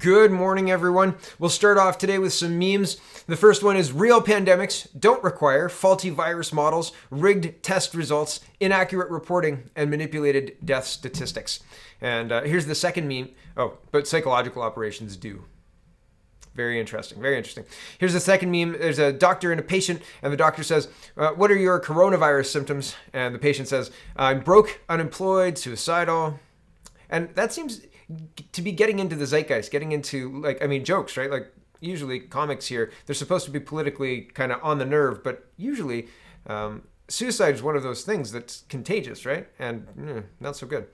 Good morning, everyone. We'll start off today with some memes. The first one is real pandemics don't require faulty virus models, rigged test results, inaccurate reporting, and manipulated death statistics. And here's the second meme. Oh, but psychological operations do. Very interesting, very interesting. Here's the second meme. There's a doctor and a patient, and the doctor says, what are your coronavirus symptoms? And the patient says, I'm broke, unemployed, suicidal. And that seems to be getting into the zeitgeist, getting into, jokes, right? Like, usually comics here, they're supposed to be politically kind of on the nerve, but usually suicide is one of those things that's contagious, right? And not so good.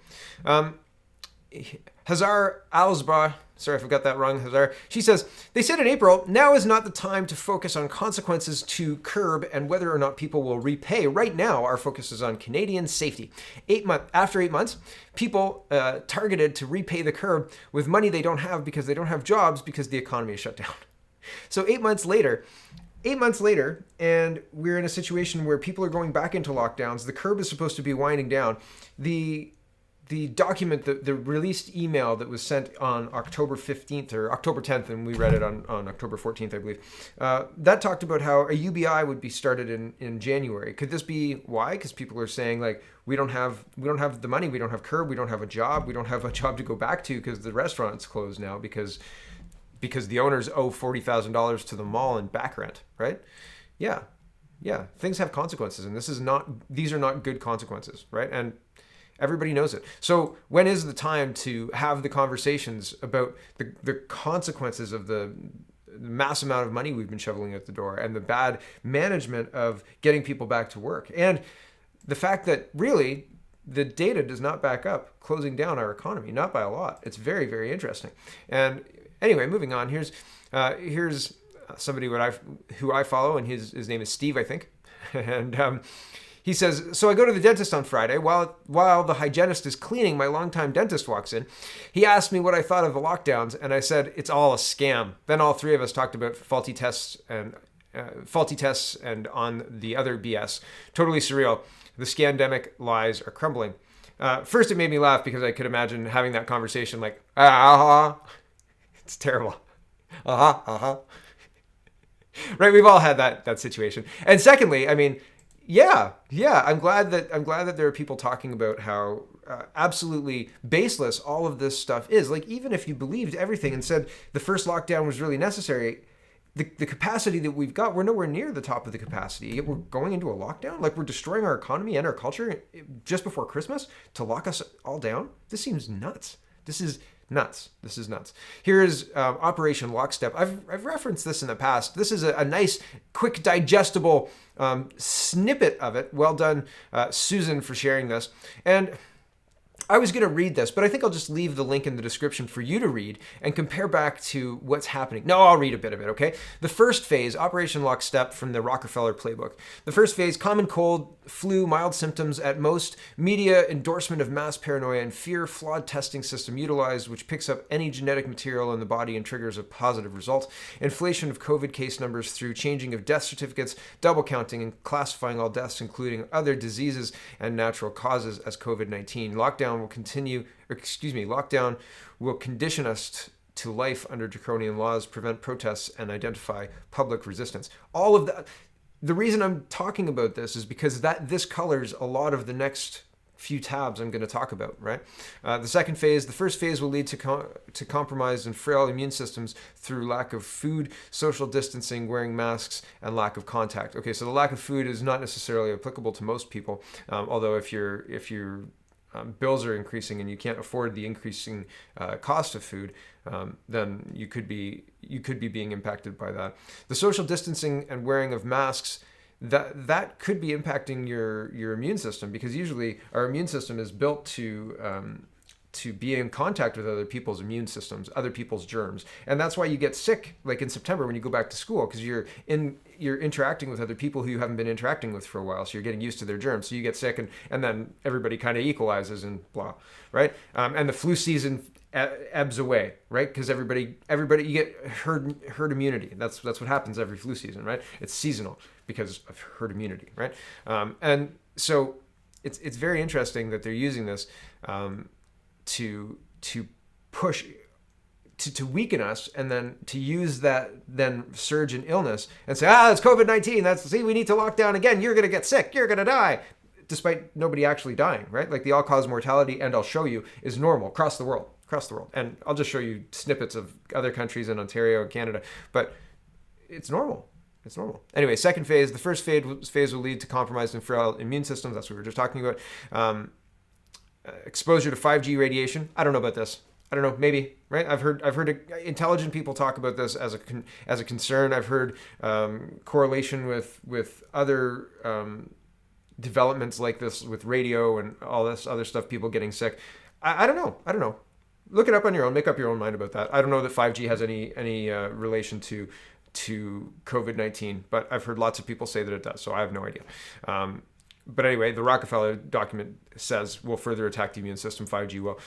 Hazar Alsbra, sorry if I got that wrong, Hazar, she says, they said in April, now is not the time to focus on consequences to curb and whether or not people will repay. Right now, our focus is on Canadian safety. After 8 months, people targeted to repay the curb with money they don't have because they don't have jobs because the economy is shut down. So 8 months later, and we're in a situation where people are going back into lockdowns. The curb is supposed to be winding down. The document, the released email that was sent on October 15th or October 10th, and we read it on October 14th, I believe, that talked about how a UBI would be started in January. Could this be why? Because people are saying, like, we don't have the money, we don't have curb, we don't have a job to go back to because the restaurant's closed now because the owners owe $40,000 to the mall in back rent, right? Yeah, things have consequences, and these are not good consequences, right? And everybody knows it. So when is the time to have the conversations about the consequences of the mass amount of money we've been shoveling out the door and the bad management of getting people back to work? And the fact that really the data does not back up closing down our economy, not by a lot. It's very, very interesting. And anyway, moving on, here's somebody who I follow, and his name is Steve, I think. And he says, so I go to the dentist on Friday. While the hygienist is cleaning, my longtime dentist walks in. He asked me what I thought of the lockdowns, and I said, it's all a scam. Then all three of us talked about faulty tests and on the other BS. Totally surreal. The scandemic lies are crumbling. First, it made me laugh because I could imagine having that conversation like, it's terrible. Right, we've all had that situation. And secondly, I mean, yeah. I'm glad that there are people talking about how absolutely baseless all of this stuff is. Like, even if you believed everything and said the first lockdown was really necessary, the capacity that we've got, we're nowhere near the top of the capacity. We're going into a lockdown. Like, we're destroying our economy and our culture just before Christmas to lock us all down. This seems nuts. This is nuts. Here is Operation Lockstep. I've referenced this in the past. This is a nice, quick, digestible snippet of it. Well done, Susan, for sharing this. And I was going to read this, but I think I'll just leave the link in the description for you to read and compare back to what's happening. No, I'll read a bit of it, okay? The first phase, Operation Lockstep from the Rockefeller Playbook. The first phase, common cold, flu, mild symptoms at most, media endorsement of mass paranoia and fear, flawed testing system utilized, which picks up any genetic material in the body and triggers a positive result, inflation of COVID case numbers through changing of death certificates, double counting and classifying all deaths, including other diseases and natural causes as COVID-19. Lockdown will condition us to life under draconian laws, prevent protests, and identify public resistance. All of that. The reason I'm talking about this is because this colors a lot of the next few tabs I'm going to talk about, right? The first phase will lead to compromised and frail immune systems through lack of food, social distancing, wearing masks, and lack of contact. Okay, so the lack of food is not necessarily applicable to most people, although if your bills are increasing and you can't afford the increasing cost of food, then you could be being impacted by that. The social distancing and wearing of masks, that could be impacting your immune system, because usually our immune system is built to be in contact with other people's immune systems, other people's germs. And that's why you get sick, like in September when you go back to school, because you're interacting with other people who you haven't been interacting with for a while. So you're getting used to their germs. So you get sick, and then everybody kind of equalizes and blah, right? And the flu season ebbs away, right? Because everybody, you get herd immunity. That's what happens every flu season, right? It's seasonal because of herd immunity, right? And so it's very interesting that they're using this to push to weaken us, and then to use that then surge in illness and say, it's COVID-19. See, we need to lock down again. You're going to get sick. You're going to die. Despite nobody actually dying, right? Like the all-cause mortality, and I'll show you, is normal across the world. And I'll just show you snippets of other countries in Ontario and Canada, but it's normal. It's normal. Anyway, second phase. The first phase will lead to compromised and frail immune systems. That's what we were just talking about. Exposure to 5G radiation. I don't know about this. I don't know. Maybe, right? I've heard intelligent people talk about this as a concern. I've heard correlation with other developments like this with radio and all this other stuff. People getting sick. I don't know. Look it up on your own. Make up your own mind about that. I don't know that 5G has any relation to COVID-19, but I've heard lots of people say that it does, so I have no idea. But anyway, the Rockefeller document says will further attack the immune system. 5G will.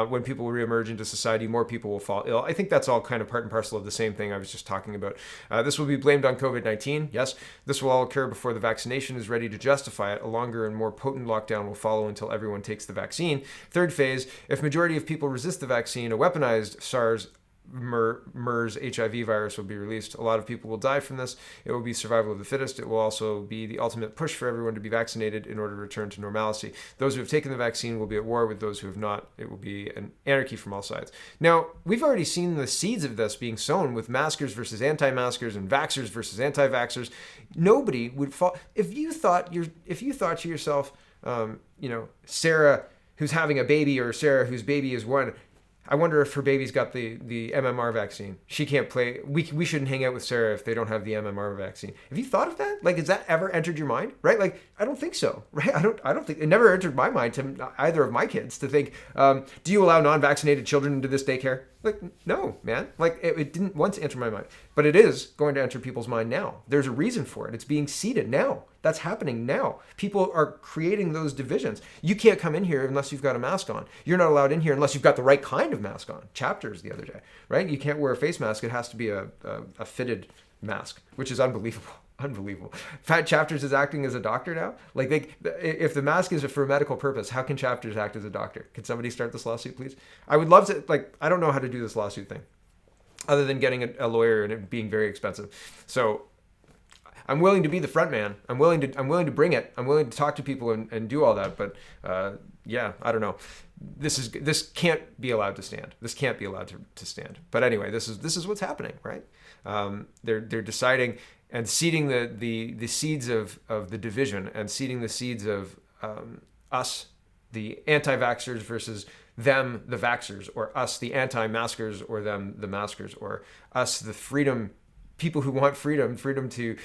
When people reemerge into society, more people will fall ill. I think that's all kind of part and parcel of the same thing I was just talking about. This will be blamed on COVID-19. Yes, this will all occur before the vaccination is ready to justify it. A longer and more potent lockdown will follow until everyone takes the vaccine. Third phase, if majority of people resist the vaccine, a weaponized MERS HIV virus will be released. A lot of people will die from this. It will be survival of the fittest. It will also be the ultimate push for everyone to be vaccinated in order to return to normalcy. Those who have taken the vaccine will be at war with those who have not. It will be an anarchy from all sides. Now, we've already seen the seeds of this being sown with maskers versus anti-maskers and vaxxers versus anti-vaxxers. Nobody would fall. If you thought to yourself, Sarah who's having a baby, or Sarah whose baby is one, I wonder if her baby's got the MMR vaccine. She can't play. We shouldn't hang out with Sarah if they don't have the MMR vaccine. Have you thought of that? Like, has that ever entered your mind? Right? Like, I don't think so. Right? I don't think it never entered my mind to either of my kids to think, do you allow non-vaccinated children into this daycare? Like, no, man. Like, it didn't once enter my mind, but it is going to enter people's mind now. There's a reason for it. It's being seeded now. That's happening now. People are creating those divisions. You can't come in here unless you've got a mask on. You're not allowed in here unless you've got the right kind of mask on. Chapters the other day, right? You can't wear a face mask. It has to be a fitted mask, which is unbelievable. Unbelievable. Fat Chapters is acting as a doctor now. Like, if the mask is for a medical purpose, how can Chapters act as a doctor? Can somebody start this lawsuit, please? I would love to. Like, I don't know how to do this lawsuit thing, other than getting a lawyer and it being very expensive. So I'm willing to be the front man. I'm willing to bring it. I'm willing to talk to people and do all that. But yeah, I don't know. This can't be allowed to stand. This can't be allowed to stand. But anyway, this is what's happening, right? They're deciding and seeding the seeds of the division, and seeding the seeds of us, the anti-vaxxers, versus them, the vaxxers, or us, the anti-maskers, or them, the maskers, or us, the people who want freedom to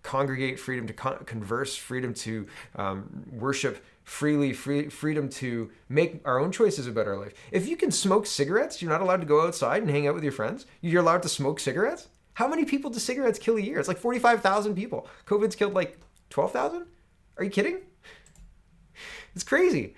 congregate, freedom to converse, freedom to worship freely, freedom to make our own choices about our life. If you can smoke cigarettes, you're not allowed to go outside and hang out with your friends. You're allowed to smoke cigarettes? How many people do cigarettes kill a year? It's like 45,000 people. COVID's killed like 12,000? Are you kidding? It's crazy.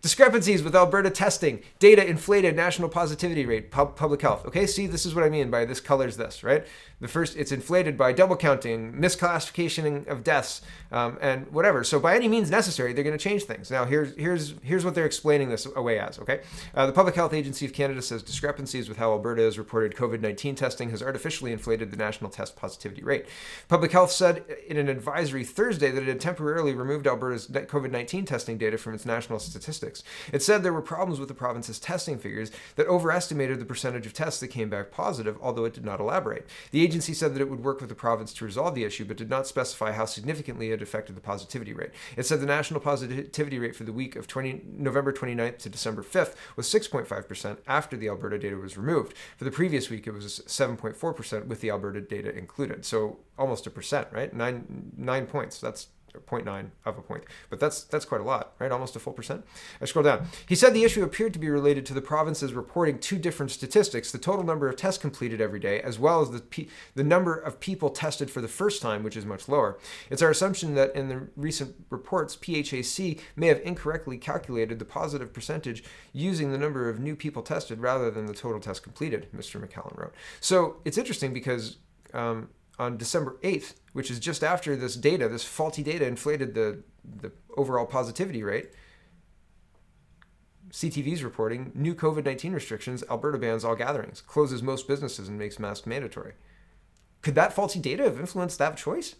Discrepancies with Alberta testing. Data inflated national positivity rate. Public health. Okay, see, this is what I mean by this colors this, right? The first, it's inflated by double counting, misclassification of deaths, and whatever. So by any means necessary, they're going to change things. Now, here's what they're explaining this away as, okay? The Public Health Agency of Canada says discrepancies with how Alberta has reported COVID-19 testing has artificially inflated the national test positivity rate. Public Health said in an advisory Thursday that it had temporarily removed Alberta's COVID-19 testing data from its national statistics. It said there were problems with the province's testing figures that overestimated the percentage of tests that came back positive, although it did not elaborate. The agency said that it would work with the province to resolve the issue, but did not specify how significantly it affected the positivity rate. It said the national positivity rate for the week of November 29th to December 5th was 6.5% after the Alberta data was removed. For the previous week, it was 7.4% with the Alberta data included. So almost a percent, right? Nine points. That's 0.9 of a point, but that's quite a lot, right? Almost a full percent. I scroll down. He said the issue appeared to be related to the provinces reporting two different statistics: the total number of tests completed every day, as well as the number of people tested for the first time, which is much lower. It's our assumption that in the recent reports, PHAC may have incorrectly calculated the positive percentage using the number of new people tested rather than the total tests completed, Mr. McCallum wrote. So it's interesting because on December 8th, which is just after this faulty data inflated the overall positivity rate, CTV's reporting new COVID-19 restrictions, Alberta bans all gatherings, closes most businesses, and makes masks mandatory. Could that faulty data have influenced that choice?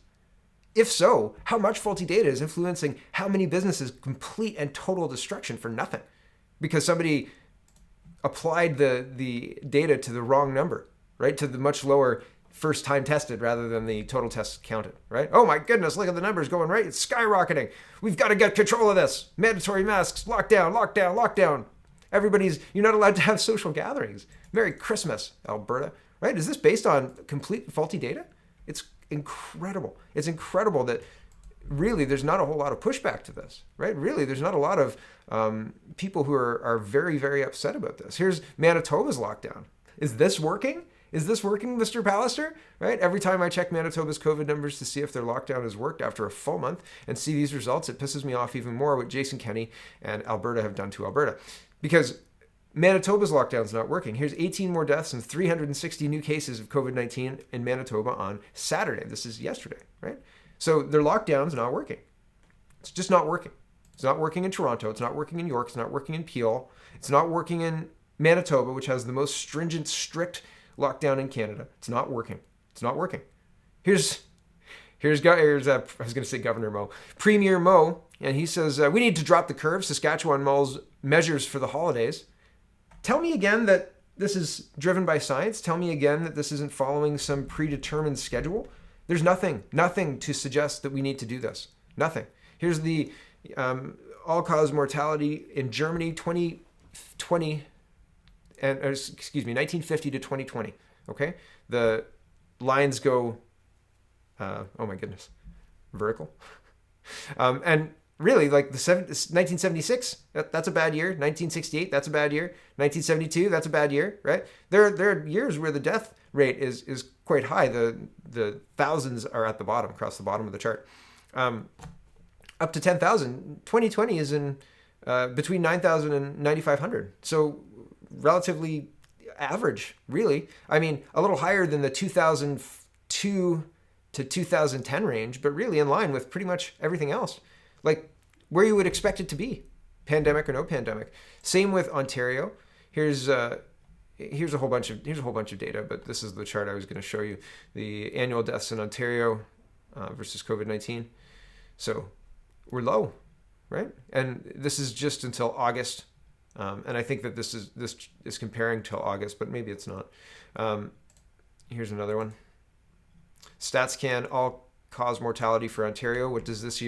If so, how much faulty data is influencing how many businesses complete and total destruction for nothing? Because somebody applied the data to the wrong number, right? To the much lower first time tested rather than the total tests counted, right? Oh my goodness, look at the numbers going right. It's skyrocketing. We've got to get control of this. Mandatory masks, lockdown, lockdown, lockdown. You're not allowed to have social gatherings. Merry Christmas, Alberta, right? Is this based on complete faulty data? It's incredible. It's incredible that really there's not a whole lot of pushback to this, right? Really, there's not a lot of people who are very, very upset about this. Here's Manitoba's lockdown. Is this working? Is this working, Mr. Pallister? Right? Every time I check Manitoba's COVID numbers to see if their lockdown has worked after a full month and see these results, it pisses me off even more what Jason Kenney and Alberta have done to Alberta. Because Manitoba's lockdown is not working. Here's 18 more deaths and 360 new cases of COVID-19 in Manitoba on Saturday. This is yesterday, right? So their lockdown's not working. It's just not working. It's not working in Toronto. It's not working in York. It's not working in Peel. It's not working in Manitoba, which has the most stringent, strict lockdown in Canada. It's not working. It's not working. Here's I was going to say Governor Moe, Premier Moe, and he says, we need to drop the curve, Saskatchewan Mole's measures for the holidays. Tell me again that this is driven by science. Tell me again that this isn't following some predetermined schedule. There's nothing to suggest that we need to do this. Nothing. Here's the all-cause mortality in Germany 1950 to 2020. Okay, the lines go, oh my goodness, vertical, and really like 1976, that's a bad year. 1968, that's a bad year. 1972, that's a bad year, right? There are years where the death rate is quite high. The thousands are at the bottom, across the bottom of the chart, up to 10,000. 2020 is in between 9,000 and 9,500. So relatively average, really. I mean, a little higher than the 2002 to 2010 range, but really in line with pretty much everything else. Like where you would expect it to be, pandemic or no pandemic. Same with Ontario. Here's a whole bunch of data, but this is the chart I was going to show you. The annual deaths in Ontario versus COVID-19. So we're low, right? And this is just until August. And I think that this is comparing till August, but maybe it's not. Here's another one. StatsCan all-cause mortality for Ontario. What does this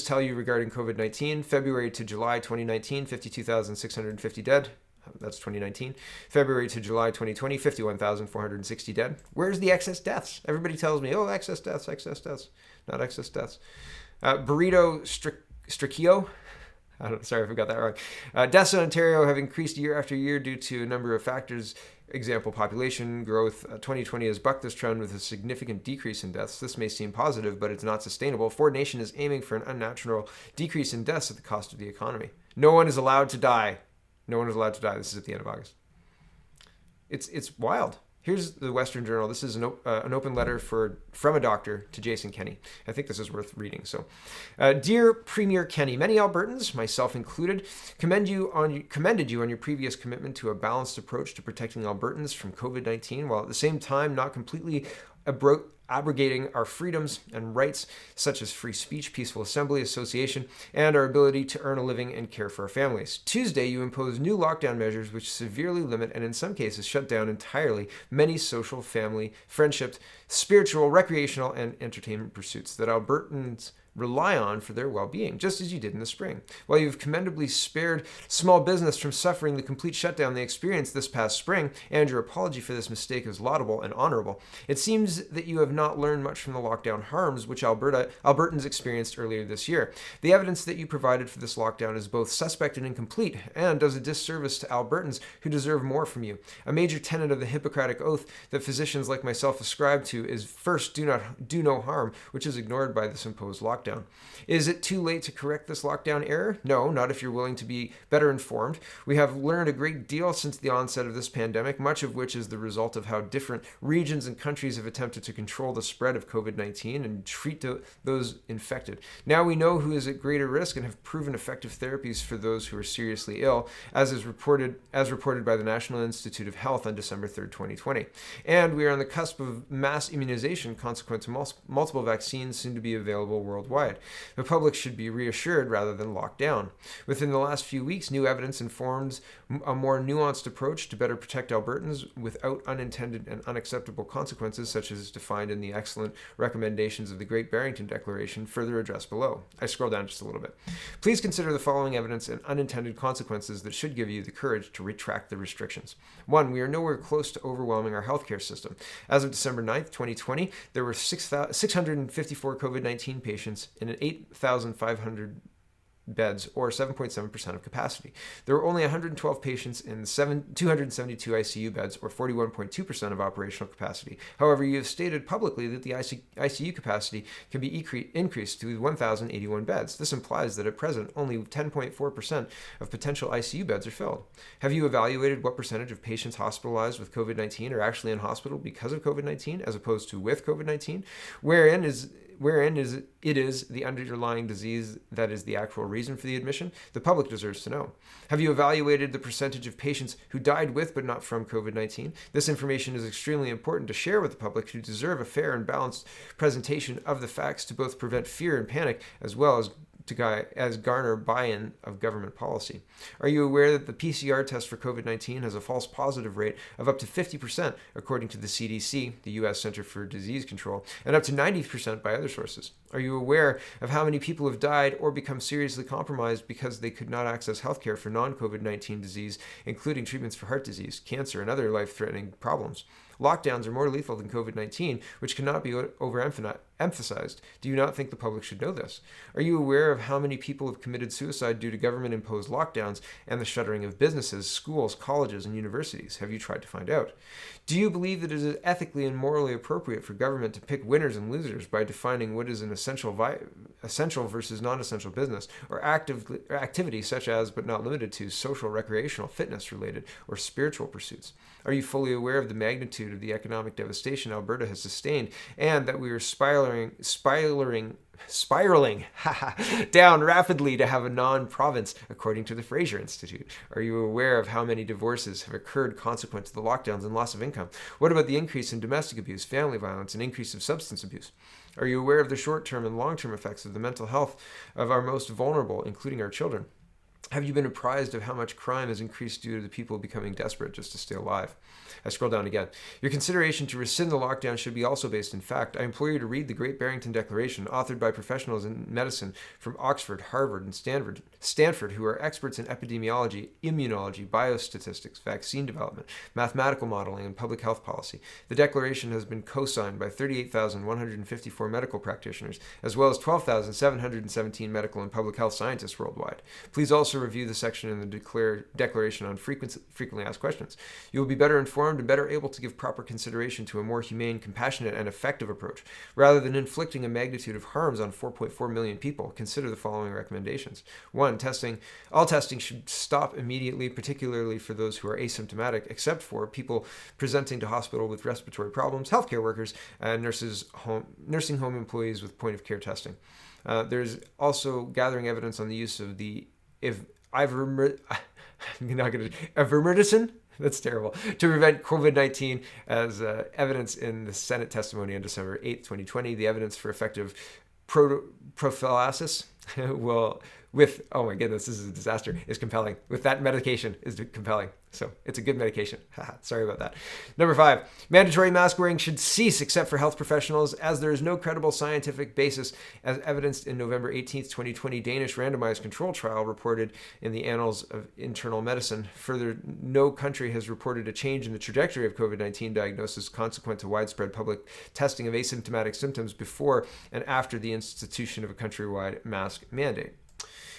tell you regarding COVID-19? February to July 2019, 52,650 dead. That's 2019. February to July 2020, 51,460 dead. Where's the excess deaths? Everybody tells me, oh, excess deaths. Not excess deaths. Burrito Stricchio. Sorry if I got that wrong. Deaths in Ontario have increased year after year due to a number of factors. Example, population growth. 2020 has bucked this trend with a significant decrease in deaths. This may seem positive, but it's not sustainable. Ford Nation is aiming for an unnatural decrease in deaths at the cost of the economy. No one is allowed to die. This is at the end of August. It's wild. Here's the Western Journal. This is an open letter from a doctor to Jason Kenney. I think this is worth reading. So, Dear Premier Kenney, many Albertans, myself included, commended you on your previous commitment to a balanced approach to protecting Albertans from COVID-19, while at the same time not completely abrogating our freedoms and rights such as free speech, peaceful assembly, association, and our ability to earn a living and care for our families. Tuesday, you imposed new lockdown measures which severely limit and in some cases shut down entirely many social, family, friendship, spiritual, recreational, and entertainment pursuits that Albertans rely on for their well-being, just as you did in the spring. While you've commendably spared small business from suffering the complete shutdown they experienced this past spring, and your apology for this mistake is laudable and honorable, it seems that you have not learned much from the lockdown harms which Albertans experienced earlier this year. The evidence that you provided for this lockdown is both suspect and incomplete, and does a disservice to Albertans who deserve more from you. A major tenet of the Hippocratic Oath that physicians like myself ascribe to is first, do no harm, which is ignored by this imposed lockdown. lockdown. Is it too late to correct this lockdown error? No, not if you're willing to be better informed. We have learned a great deal since the onset of this pandemic, much of which is the result of how different regions and countries have attempted to control the spread of COVID-19 and treat those infected. Now we know who is at greater risk and have proven effective therapies for those who are seriously ill, as reported by the National Institute of Health on December 3rd, 2020. And we are on the cusp of mass immunization consequent to multiple vaccines soon to be available worldwide. The public should be reassured rather than locked down. Within the last few weeks, new evidence informs a more nuanced approach to better protect Albertans without unintended and unacceptable consequences, such as defined in the excellent recommendations of the Great Barrington Declaration, further addressed below. I scroll down just a little bit. Please consider the following evidence and unintended consequences that should give you the courage to retract the restrictions. 1. We are nowhere close to overwhelming our healthcare system. As of December 9th, 2020, there were 654 COVID-19 patients in 8,500 beds, or 7.7% of capacity. There were only 112 patients in 272 ICU beds, or 41.2% of operational capacity. However, you have stated publicly that the ICU capacity can be increased to 1,081 beds. This implies that at present, only 10.4% of potential ICU beds are filled. Have you evaluated what percentage of patients hospitalized with COVID-19 are actually in hospital because of COVID-19, as opposed to with COVID-19? Wherein it is the underlying disease that is the actual reason for the admission? The public deserves to know. Have you evaluated the percentage of patients who died with but not from COVID-19? This information is extremely important to share with the public, who deserve a fair and balanced presentation of the facts to both prevent fear and panic, as well as garner buy-in of government policy. Are you aware that the PCR test for COVID-19 has a false positive rate of up to 50%, according to the CDC, the U.S. Center for Disease Control, and up to 90% by other sources? Are you aware of how many people have died or become seriously compromised because they could not access healthcare for non-COVID-19 disease, including treatments for heart disease, cancer, and other life-threatening problems? Lockdowns are more lethal than COVID-19, which cannot be overemphasized. Do you not think the public should know this? Are you aware of how many people have committed suicide due to government-imposed lockdowns and the shuttering of businesses, schools, colleges, and universities? Have you tried to find out? Do you believe that it is ethically and morally appropriate for government to pick winners and losers by defining what is an essential versus non-essential business, or activity such as, but not limited to, social, recreational, fitness-related, or spiritual pursuits? Are you fully aware of the magnitude of the economic devastation Alberta has sustained, and that we are spiraling down rapidly to have a non-province, according to the Fraser Institute? Are you aware of how many divorces have occurred consequent to the lockdowns and loss of income? What about the increase in domestic abuse, family violence, and increase of substance abuse? Are you aware of the short-term and long-term effects of the mental health of our most vulnerable, including our children? Have you been apprised of how much crime has increased due to the people becoming desperate just to stay alive? I scroll down again. Your consideration to rescind the lockdown should be also based in fact. I implore you to read the Great Barrington Declaration, authored by professionals in medicine from Oxford, Harvard, and Stanford, who are experts in epidemiology, immunology, biostatistics, vaccine development, mathematical modeling, and public health policy. The declaration has been co-signed by 38,154 medical practitioners, as well as 12,717 medical and public health scientists worldwide. Please also review the section in the Declaration on frequently asked questions. You will be better informed and better able to give proper consideration to a more humane, compassionate, and effective approach. Rather than inflicting a magnitude of harms on 4.4 million people, consider the following recommendations. 1. All testing should stop immediately, particularly for those who are asymptomatic, except for people presenting to hospital with respiratory problems, healthcare workers, and nursing home employees with point-of-care testing. There's also gathering evidence on the use of ivermectin. That's terrible. To prevent COVID-19, as evidence in the Senate testimony on December 8th, 2020, the evidence for effective prophylaxis oh my goodness, this is a disaster, is compelling. With that medication is compelling. So it's a good medication. Sorry about that. Number 5, mandatory mask wearing should cease except for health professionals, as there is no credible scientific basis, as evidenced in November 18th, 2020 Danish randomized control trial reported in the Annals of Internal Medicine. Further, no country has reported a change in the trajectory of COVID-19 diagnosis consequent to widespread public testing of asymptomatic symptoms before and after the institution of a countrywide mask mandate.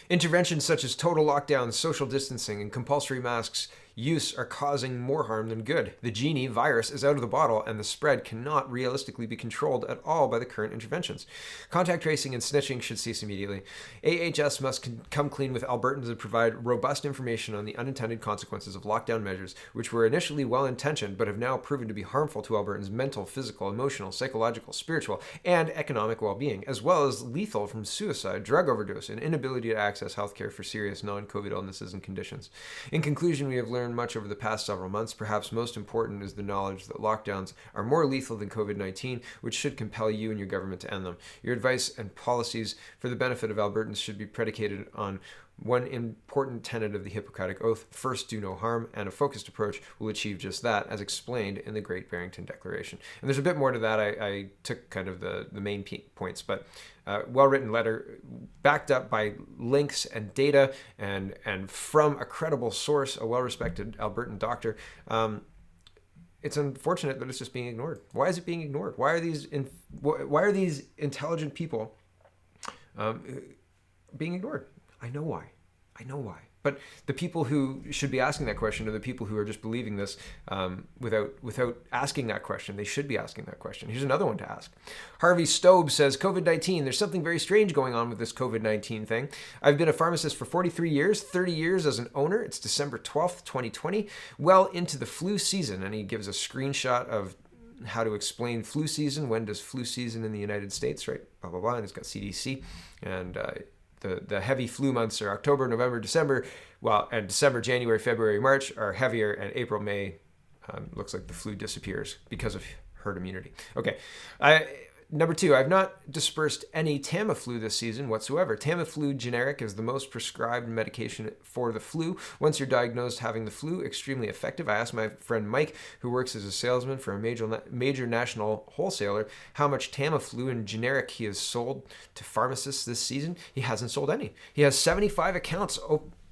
Interventions such as total lockdowns, social distancing, and compulsory masks use are causing more harm than good. The genie virus is out of the bottle, and the spread cannot realistically be controlled at all by the current interventions. Contact tracing and snitching should cease immediately. AHS must come clean with Albertans and provide robust information on the unintended consequences of lockdown measures, which were initially well-intentioned but have now proven to be harmful to Albertans' mental, physical, emotional, psychological, spiritual, and economic well-being, as well as lethal from suicide, drug overdose, and inability to access healthcare for serious non-COVID illnesses and conditions. In conclusion, we have learned much over the past several months. Perhaps most important is the knowledge that lockdowns are more lethal than COVID-19, which should compel you and your government to end them. Your advice and policies for the benefit of Albertans should be predicated on one important tenet of the Hippocratic Oath: first, do no harm, and a focused approach will achieve just that, as explained in the Great Barrington Declaration. And there's a bit more to that. I took kind of the main points, but well-written letter backed up by links and data and from a credible source, a well-respected Albertan doctor. It's unfortunate that it's just being ignored. Why is it being ignored? Why are these intelligent people being ignored? I know why. But the people who should be asking that question are the people who are just believing this without asking that question. They should be asking that question. Here's another one to ask. Harvey Stobe says, COVID-19, there's something very strange going on with this COVID-19 thing. I've been a pharmacist for 43 years, 30 years as an owner. It's December 12th, 2020, well into the flu season. And he gives a screenshot of how to explain flu season. When does flu season in the United States, right? Blah, blah, blah. And it's got CDC. And the heavy flu months are October, November, December. Well, and December, January, February, March are heavier, and April, May looks like the flu disappears because of herd immunity. Okay. Number 2, I've not dispersed any Tamiflu this season whatsoever. Tamiflu generic is the most prescribed medication for the flu. Once you're diagnosed having the flu, extremely effective. I asked my friend Mike, who works as a salesman for a major national wholesaler, how much Tamiflu in generic he has sold to pharmacists this season. He hasn't sold any. He has 75 accounts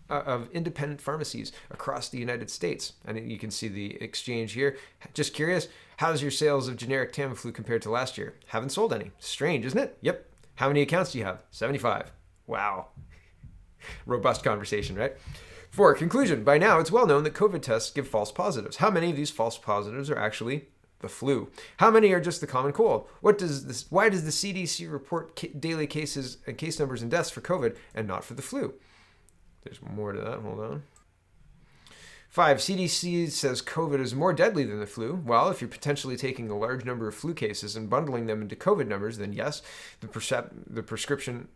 of independent pharmacies across the United States. And you can see the exchange here. Just curious, how's your sales of generic Tamiflu compared to last year? Haven't sold any. Strange, isn't it? Yep. How many accounts do you have? 75. Wow. Robust conversation, right? 4, conclusion. By now, it's well known that COVID tests give false positives. How many of these false positives are actually the flu? How many are just the common cold? Why does the CDC report daily cases and case numbers and deaths for COVID and not for the flu? There's more to that. Hold on. 5, CDC says COVID is more deadly than the flu. Well, if you're potentially taking a large number of flu cases and bundling them into COVID numbers, then yes, the prescription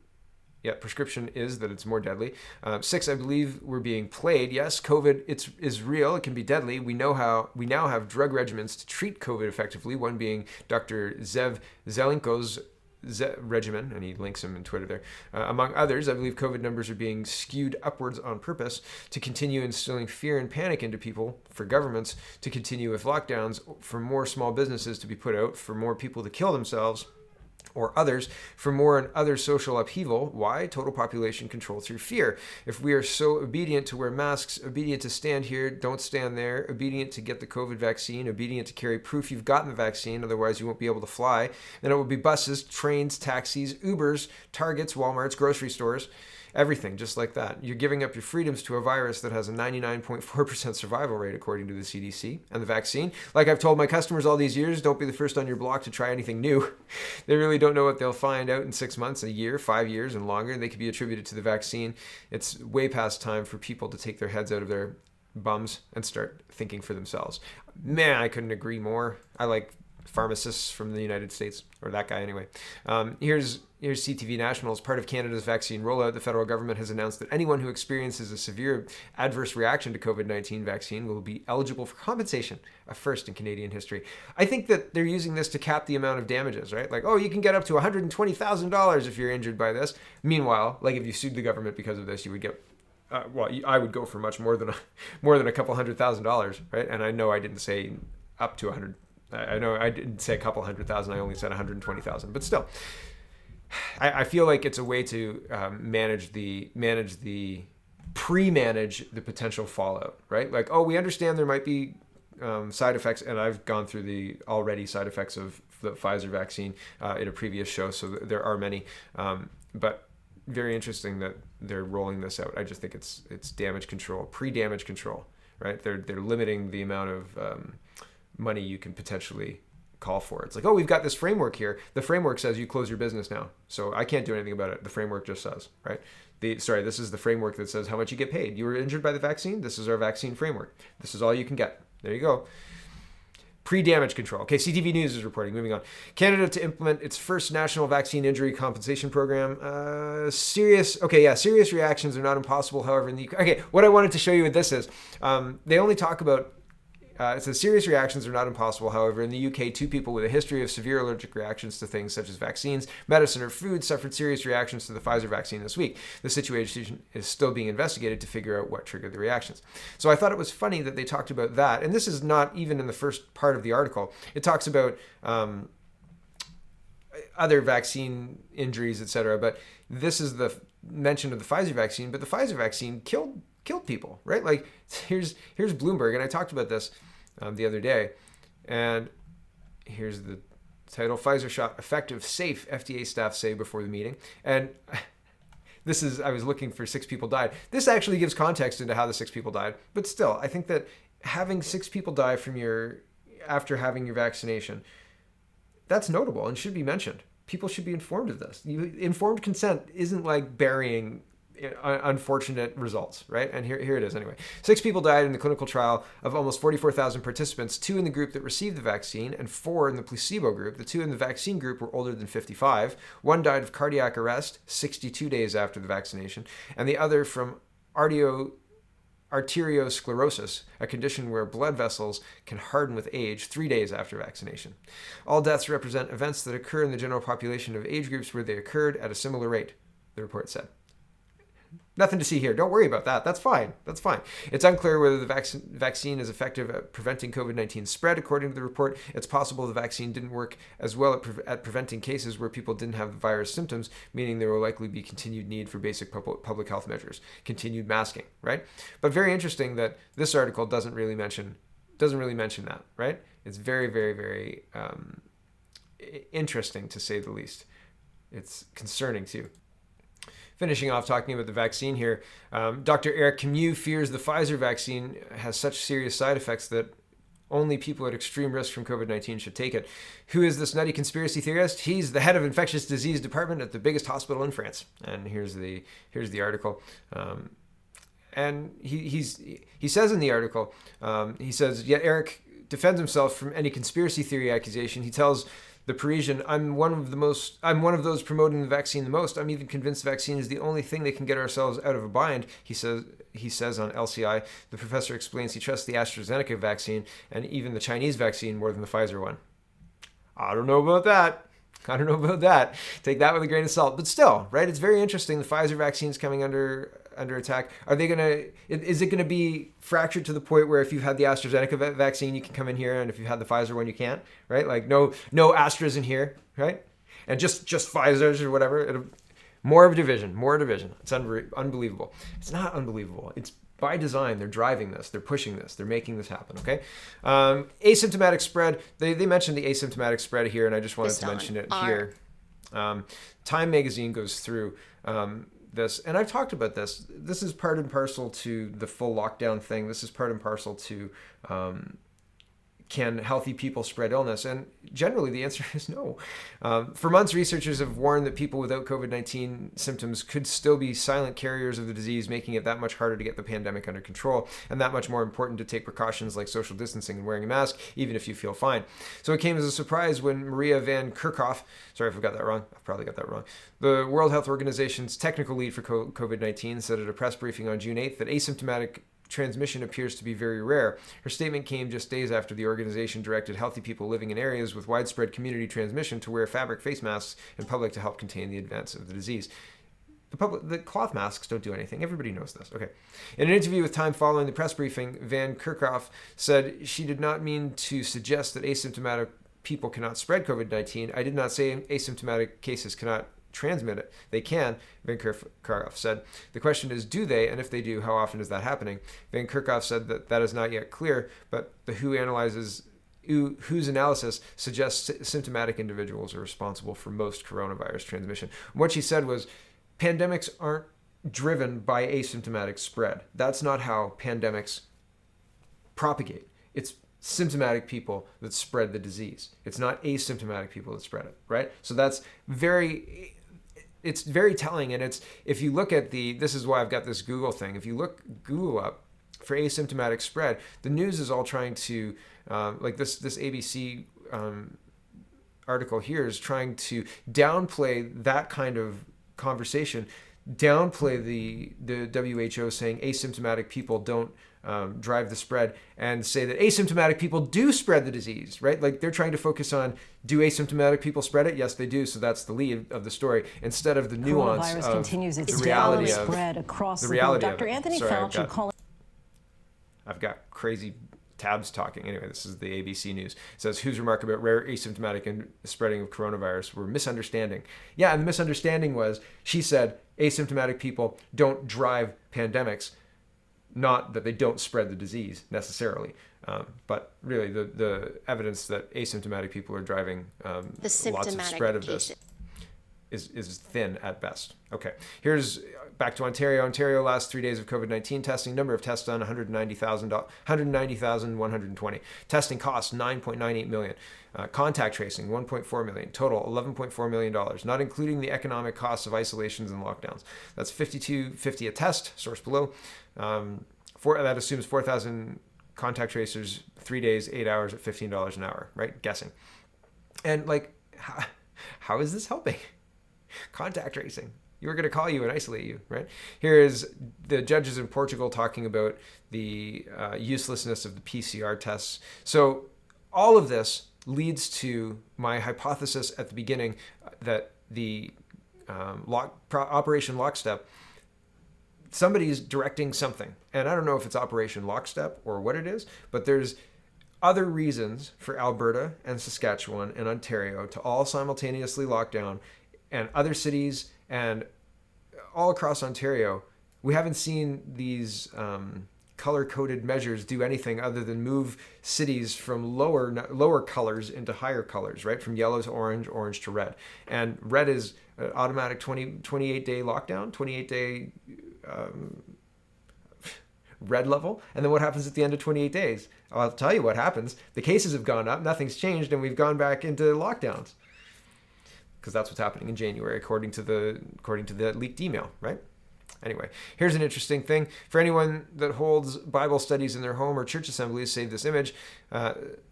is that it's more deadly. 6, I believe we're being played. Yes, COVID is real. It can be deadly. We now have drug regimens to treat COVID effectively. One being Dr. Zev Zelenko's regimen, and he links him in Twitter there. Among others, I believe COVID numbers are being skewed upwards on purpose to continue instilling fear and panic into people, for governments to continue with lockdowns, for more small businesses to be put out, for more people to kill themselves or others, for more and other social upheaval. Why? Total population control through fear. If we are so obedient to wear masks, obedient to stand here, don't stand there, obedient to get the COVID vaccine, obedient to carry proof you've gotten the vaccine, otherwise you won't be able to fly, then it will be buses, trains, taxis, Ubers, Targets, Walmarts, grocery stores, everything just like that. You're giving up your freedoms to a virus that has a 99.4% survival rate, according to the CDC. And the vaccine, like I've told my customers all these years, don't be the first on your block to try anything new. They really don't know what they'll find out in 6 months, a year, 5 years, and longer. They could be attributed to the vaccine. It's way past time for people to take their heads out of their bums and start thinking for themselves. Man, I couldn't agree more. I like pharmacists from the United States, or that guy anyway. Here's CTV National. As part of Canada's vaccine rollout, the federal government has announced that anyone who experiences a severe adverse reaction to COVID-19 vaccine will be eligible for compensation, a first in Canadian history. I think that they're using this to cap the amount of damages, right? Like, oh, you can get up to $120,000 if you're injured by this. Meanwhile, like if you sued the government because of this, you would get I would go for much more than a couple $100,000, right? And I know I didn't say up to 100. I know I didn't say a couple 100,000. I only said 120,000. But still, I feel like it's a way to manage the potential fallout, right? Like, oh, we understand there might be side effects, and I've gone through the already side effects of the Pfizer vaccine in a previous show, so there are many. But very interesting that they're rolling this out. I just think it's damage control, pre-damage control, right? They're limiting the amount of money you can potentially call for. It's like, oh, we've got this framework here. The framework says you close your business now, so I can't do anything about it. The framework just says, right? This is the framework that says how much you get paid. You were injured by the vaccine. This is our vaccine framework. This is all you can get. There you go. Pre-damage control. Okay, CTV News is reporting. Moving on. Canada to implement its first national vaccine injury compensation program. Serious reactions are not impossible. However, what I wanted to show you with this is they only talk about. It says serious reactions are not impossible. However, in the UK, 2 people with a history of severe allergic reactions to things such as vaccines, medicine, or food suffered serious reactions to the Pfizer vaccine this week. The situation is still being investigated to figure out what triggered the reactions. So I thought it was funny that they talked about that. And this is not even in the first part of the article. It talks about other vaccine injuries, etc. But this is the mention of the Pfizer vaccine. But the Pfizer vaccine killed people, right? Like here's Bloomberg, and I talked about this the other day, and here's the title: Pfizer shot effective, safe, FDA staff say before the meeting. And I was looking for 6 people died. This actually gives context into how the 6 people died, but still, I think that having 6 people die after having your vaccination, that's notable and should be mentioned. People should be informed of this. Informed consent isn't like burying unfortunate results, right? And here it is anyway. 6 people died in the clinical trial of almost 44,000 participants, 2 in the group that received the vaccine and 4 in the placebo group. The 2 in the vaccine group were older than 55. 1 died of cardiac arrest 62 days after the vaccination, and the other from arteriosclerosis, a condition where blood vessels can harden with age, 3 days after vaccination. All deaths represent events that occur in the general population of age groups where they occurred at a similar rate, the report said. Nothing to see here. Don't worry about that. That's fine. It's unclear whether the vaccine is effective at preventing COVID-19 spread. According to the report, it's possible the vaccine didn't work as well at preventing cases where people didn't have the virus symptoms, meaning there will likely be continued need for basic public health measures, continued masking, right? But very interesting that this article doesn't really mention that, right? It's very, very, very interesting, to say the least. It's concerning too. Finishing off talking about the vaccine here, Dr. Eric Camus fears the Pfizer vaccine has such serious side effects that only people at extreme risk from COVID-19 should take it. Who is this nutty conspiracy theorist? He's the head of infectious disease department at the biggest hospital in France. And here's the article. And he says in the article, he says, yet Eric defends himself from any conspiracy theory accusation. He tells the Parisian, I'm one of those promoting the vaccine the most. I'm even convinced the vaccine is the only thing that can get ourselves out of a bind, he says on LCI. The professor explains he trusts the AstraZeneca vaccine and even the Chinese vaccine more than the Pfizer one. I don't know about that. Take that with a grain of salt. But still, right? It's very interesting. The Pfizer vaccine is coming under attack. Is it going to be fractured to the point where if you've had the AstraZeneca vaccine, you can come in here, and if you've had the Pfizer one, you can't, right? Like no Astras in here, right? And just Pfizer's or whatever. More of a division. It's unbelievable. It's not unbelievable. It's by design. They're driving this. They're pushing this. They're making this happen, okay? Asymptomatic spread. They mentioned the asymptomatic spread here, and I just wanted to mention it here. Time magazine goes through this, and I've talked about this. This is part and parcel to the full lockdown thing. This is part and parcel to can healthy people spread illness? And generally the answer is no. For months, researchers have warned that people without COVID-19 symptoms could still be silent carriers of the disease, making it that much harder to get the pandemic under control and that much more important to take precautions like social distancing and wearing a mask, even if you feel fine. So it came as a surprise when Maria van Kerkhoff, sorry if I got that wrong, I've probably got that wrong, the World Health Organization's technical lead for COVID-19, said at a press briefing on June 8th that asymptomatic transmission appears to be very rare. Her statement came just days after the organization directed healthy people living in areas with widespread community transmission to wear fabric face masks in public to help contain the advance of the disease. The cloth masks don't do anything. Everybody knows this. Okay. In an interview with Time following the press briefing, Van Kerkhoff said she did not mean to suggest that asymptomatic people cannot spread COVID-19. I did not say asymptomatic cases cannot transmit it. They can, Van Kerkhoff said. The question is, do they? And if they do, how often is that happening? Van Kerkhoff said that is not yet clear, but the WHO's analysis suggests symptomatic individuals are responsible for most coronavirus transmission. What she said was, pandemics aren't driven by asymptomatic spread. That's not how pandemics propagate. It's symptomatic people that spread the disease. It's not asymptomatic people that spread it, right? So that's it's very telling. And it's, if you look at this is why I've got this Google thing. If you look Google up for asymptomatic spread, the news is all trying to, like this ABC article here is trying to downplay that kind of conversation, downplay the WHO saying asymptomatic people don't drive the spread, and say that asymptomatic people do spread the disease, right? Like they're trying to focus on, do asymptomatic people spread it? Yes, they do. So that's the lead of the story, instead of the nuance Coronavirus of continues its the reality of spread across the the reality globe. Dr. of it. Anthony Sorry, Fauci calling. I've got crazy tabs talking. Anyway, this is the ABC News. It says, whose remark about rare asymptomatic and spreading of coronavirus were misunderstanding. Yeah, and the misunderstanding was, she said asymptomatic people don't drive pandemics, not that they don't spread the disease necessarily. But really the evidence that asymptomatic people are driving lots of spread of this is thin at best. Okay, here's back to Ontario. Ontario, last 3 days of COVID-19 testing. Number of tests done, 190,120. Testing costs, $9.98 million. Contact tracing, $1.4 million. Total, $11.4 million, not including the economic costs of isolations and lockdowns. That's $52.50 a test, source below. That assumes 4,000 contact tracers, 3 days, 8 hours at $15 an hour, right? Guessing. And like, how is this helping? Contact tracing. You were going to call you and isolate you, right? Here is the judges in Portugal talking about the uselessness of the PCR tests. So all of this leads to my hypothesis at the beginning that the Operation Lockstep, somebody's directing something. And I don't know if it's Operation Lockstep or what it is, but there's other reasons for Alberta and Saskatchewan and Ontario to all simultaneously lock down, and other cities and all across Ontario. We haven't seen these color-coded measures do anything other than move cities from lower colors into higher colors, right? From yellow to orange, orange to red. And red is an automatic 28-day lockdown, 28-day red level. And then what happens at the end of 28 days? I'll tell you what happens. The cases have gone up, nothing's changed, and we've gone back into lockdowns. Because that's what's happening in January, according to the leaked email, right? Anyway, here's an interesting thing. For anyone that holds Bible studies in their home or church assemblies, save this image.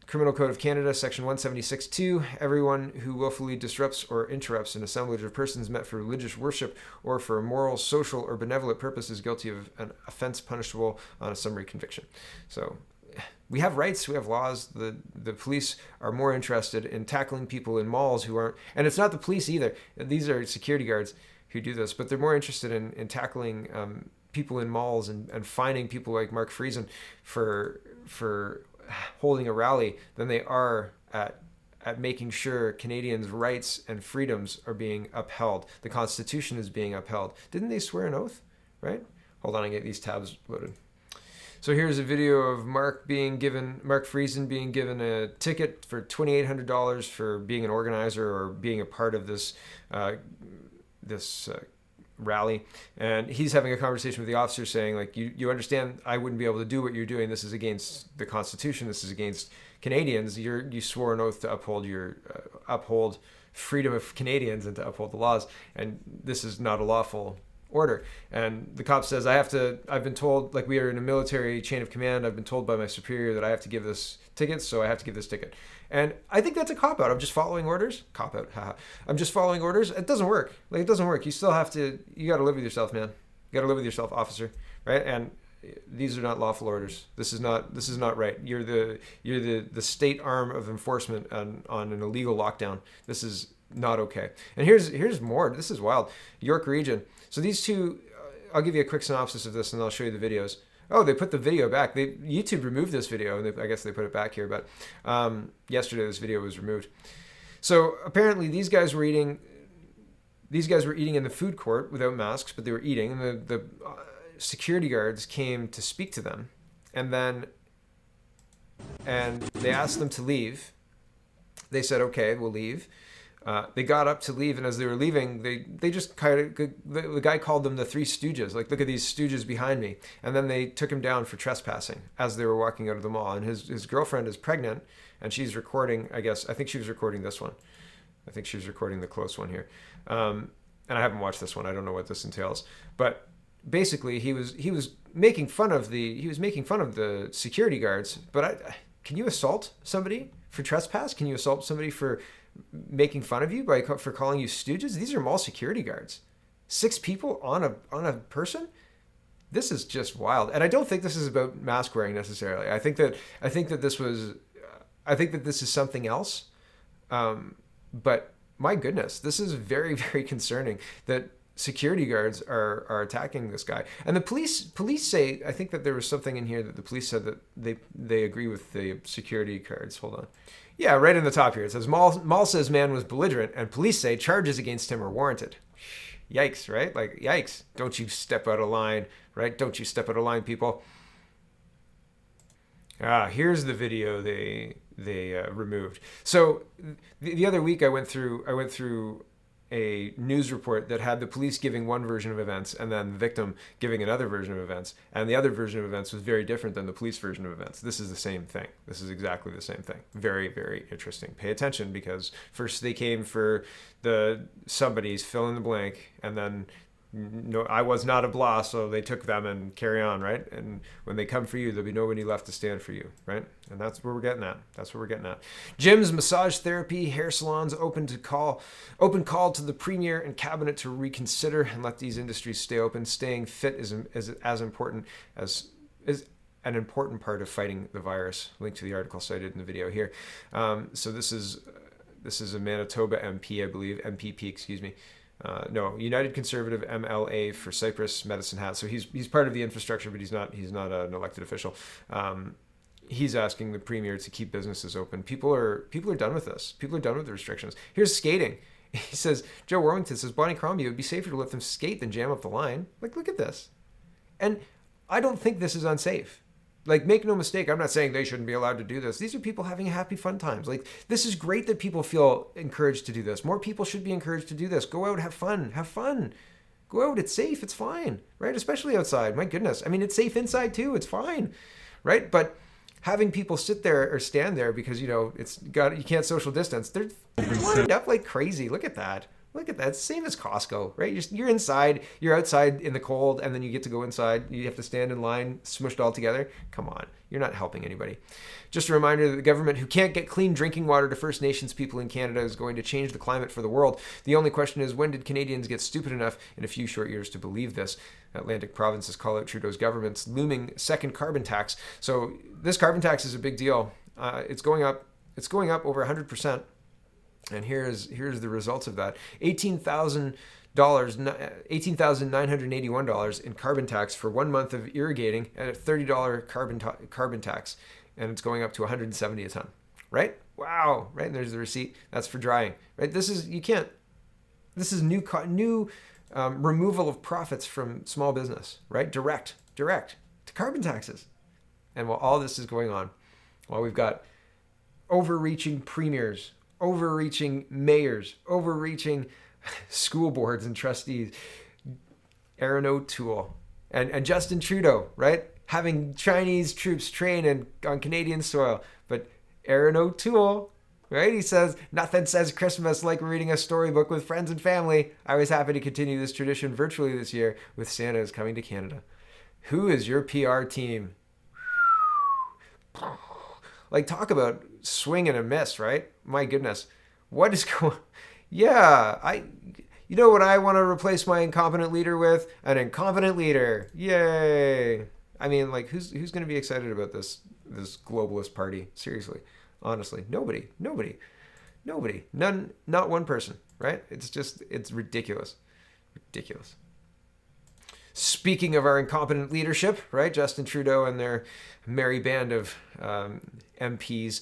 Criminal Code of Canada, Section 176.2. Everyone who willfully disrupts or interrupts an assemblage of persons met for religious worship or for a moral, social, or benevolent purpose is guilty of an offense punishable on a summary conviction. So we have rights, we have laws. The police are more interested in tackling people in malls who aren't, and it's not the police either. These are security guards who do this, but they're more interested in tackling people in malls and fining people like Mark Friesen for holding a rally than they are at making sure Canadians' rights and freedoms are being upheld. The Constitution is being upheld. Didn't they swear an oath, right? Hold on, I get these tabs loaded. So here's a video of Mark Friesen being given a ticket for $2,800 for being an organizer or being a part of this rally. And he's having a conversation with the officer saying, like, you understand I wouldn't be able to do what you're doing. This is against the Constitution. This is against Canadians. You swore an oath to uphold freedom of Canadians and to uphold the laws. And this is not a lawful order. And the cop says, I've been told, like, we are in a military chain of command. I've been told by my superior that I have to give this ticket, so I have to give this ticket. And I think that's a cop-out. I'm just following orders. Cop-out, haha. I'm just following orders. It doesn't work. Like, it doesn't work. You still have to, you got to live with yourself, man. You got to live with yourself, officer, right? And these are not lawful orders. This is not right. You're the state arm of enforcement on an illegal lockdown. This is not okay. And here's more. This is wild. York Region. So these two, I'll give you a quick synopsis of this and I'll show you the videos. Oh, they put the video back. YouTube removed this video, and I guess they put it back here. But yesterday, this video was removed. So apparently, these guys were eating in the food court without masks, but they were eating. And the security guards came to speak to them, and they asked them to leave. They said, "Okay, we'll leave." They got up to leave, and as they were leaving, they just kind of, the guy called them the Three Stooges. Like, look at these stooges behind me. And then they took him down for trespassing as they were walking out of the mall. And his girlfriend is pregnant, and she's recording, I think she was recording this one. I think she was recording the close one here. And I haven't watched this one. I don't know what this entails. But basically, he was making fun of the security guards. But can you assault somebody for trespass? Can you assault somebody for making fun of you for calling you stooges? These are mall security guards. 6 people on a person. This is just wild. And I don't think this is about mask wearing necessarily. I think that this is something else. But my goodness, this is very, very concerning that security guards are attacking this guy. And the police say, I think that there was something in here that the police said that they agree with the security guards. Hold on. Yeah, right in the top here. It says, Mall says man was belligerent, and police say charges against him are warranted. Yikes, right? Like, yikes. Don't you step out of line, right? Don't you step out of line, people. Here's the video they removed. So the other week I went through a news report that had the police giving one version of events and then the victim giving another version of events. And the other version of events was very different than the police version of events. This is the same thing. This is exactly the same thing. Very, very interesting. Pay attention, because first they came for the somebody's fill in the blank, and then no, I was not a blah, so they took them and carry on, right? And when they come for you, there'll be nobody left to stand for you, right? And that's where we're getting at. Gyms, massage therapy, hair salons open call to the premier and cabinet to reconsider and let these industries stay open. Staying fit is as important as an important part of fighting the virus. Link to the article cited in the video here. So this is a Manitoba MP, I believe, MPP, excuse me. United Conservative MLA for Cyprus Medicine Hat. So he's part of the infrastructure, but he's not an elected official. He's asking the premier to keep businesses open. People are done with this. People are done with the restrictions. Here's skating. He says, Joe Warmington says, Bonnie Crombie, it would be safer to let them skate than jam up the line. Like, look at this. And I don't think this is unsafe. Like, make no mistake, I'm not saying they shouldn't be allowed to do this. These are people having happy, fun times. Like, this is great that people feel encouraged to do this. More people should be encouraged to do this. Go out, have fun. Go out, it's safe, it's fine, right? Especially outside, my goodness. I mean, it's safe inside too, it's fine, right? But having people sit there or stand there because, you can't social distance, they're lined up like crazy. Look at that. It's same as Costco, right? You're inside, you're outside in the cold, and then you get to go inside. You have to stand in line, smushed all together. Come on, you're not helping anybody. Just a reminder that the government, who can't get clean drinking water to First Nations people in Canada, is going to change the climate for the world. The only question is, when did Canadians get stupid enough in a few short years to believe this? Atlantic provinces call out Trudeau's government's looming second carbon tax. So this carbon tax is a big deal. It's going up. It's going up over 100%. And here's the results of that. $18,981 in carbon tax for 1 month of irrigating, and a $30 carbon tax, and it's going up to $170 a ton. Right? Wow! Right, and there's the receipt. That's for drying. Right? This is new removal of profits from small business. Right? Direct to carbon taxes. And while all this is going on, while we've got overreaching premiers, overreaching mayors, overreaching school boards and trustees, Aaron O'Toole and Justin Trudeau, right? Having Chinese troops train on Canadian soil. But Aaron O'Toole, right? He says, nothing says Christmas like reading a storybook with friends and family. I was happy to continue this tradition virtually this year with Santa is coming to Canada. Who is your PR team? Like, talk about swing and a miss, right? My goodness. What is going... Yeah, you know what I want to replace my incompetent leader with? An incompetent leader. Yay. I mean, like, who's going to be excited about this globalist party? Seriously. Honestly. Nobody. None, not one person, right? It's ridiculous. Ridiculous. Speaking of our incompetent leadership, right? Justin Trudeau and their merry band of MPs.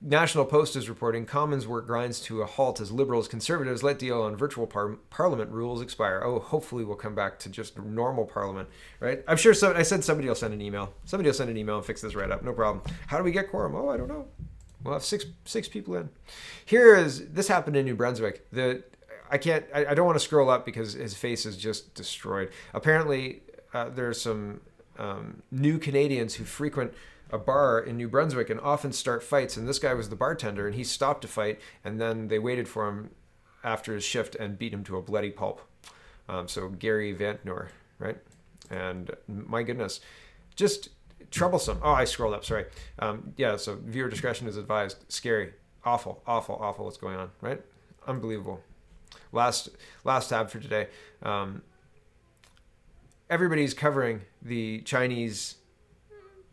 National Post is reporting Commons work grinds to a halt as Liberals, Conservatives let deal on virtual parliament rules expire. Oh, hopefully we'll come back to just normal parliament, right? I'm sure I said somebody will send an email. Somebody will send an email and fix this right up. No problem. How do we get quorum? Oh, I don't know. We'll have six people in. This happened in New Brunswick. I don't want to scroll up because his face is just destroyed. Apparently, there's some new Canadians who frequent a bar in New Brunswick and often start fights. And this guy was the bartender, and he stopped to fight, and then they waited for him after his shift and beat him to a bloody pulp. So Gary Vantnoor, right? And my goodness, just troublesome. Oh, I scrolled up. Sorry. So viewer discretion is advised. Scary, awful what's going on, right? Unbelievable. Last tab for today. Everybody's covering the Chinese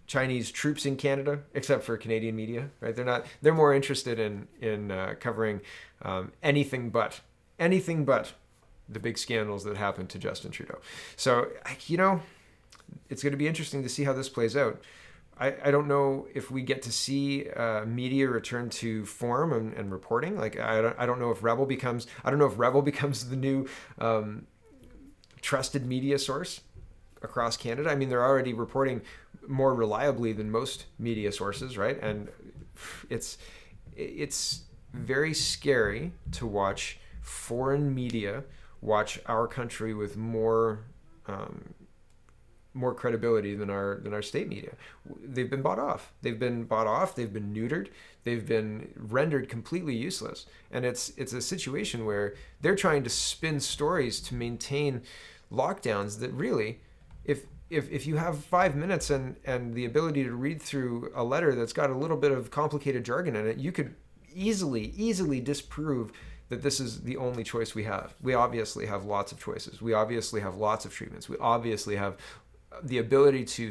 troops in Canada, except for Canadian media, right? They're more interested in covering anything but the big scandals that happened to Justin Trudeau. So, it's going to be interesting to see how this plays out. I don't know if we get to see media return to form and reporting. Like, I don't know if Rebel becomes the new trusted media source across Canada. I mean, they're already reporting more reliably than most media sources, right? And it's very scary to watch foreign media watch our country with more credibility than our state media. They've been bought off. They've been neutered. They've been rendered completely useless. And it's a situation where they're trying to spin stories to maintain lockdowns that really, if you have 5 minutes and the ability to read through a letter that's got a little bit of complicated jargon in it, you could easily disprove that this is the only choice we have. We obviously have lots of choices. We obviously have lots of treatments. We obviously have the ability to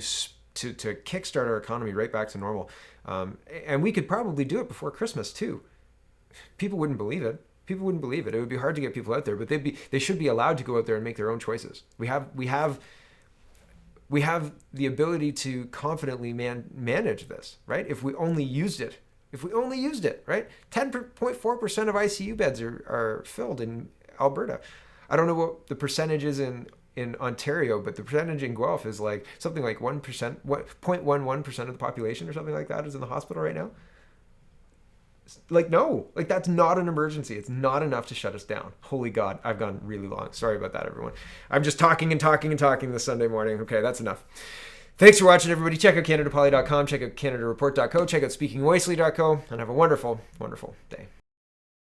kickstart our economy right back to normal. And we could probably do it before Christmas too. People wouldn't believe it. It would be hard to get people out there, but they should be allowed to go out there and make their own choices. We have the ability to confidently manage this, right? If we only used it, right? 10.4% of ICU beds are filled in Alberta. I don't know what the percentage is in Ontario, but the percentage in Guelph is like something like 1%, 0.11% of the population or something like that is in the hospital right now. Like, no, like that's not an emergency. It's not enough to shut us down. Holy God, I've gone really long. Sorry about that, everyone. I'm just talking this Sunday morning. Okay, that's enough. Thanks for watching, everybody. Check out CanadaPoly.com, check out CanadaReport.co, check out SpeakingWasely.co, and have a wonderful, wonderful day.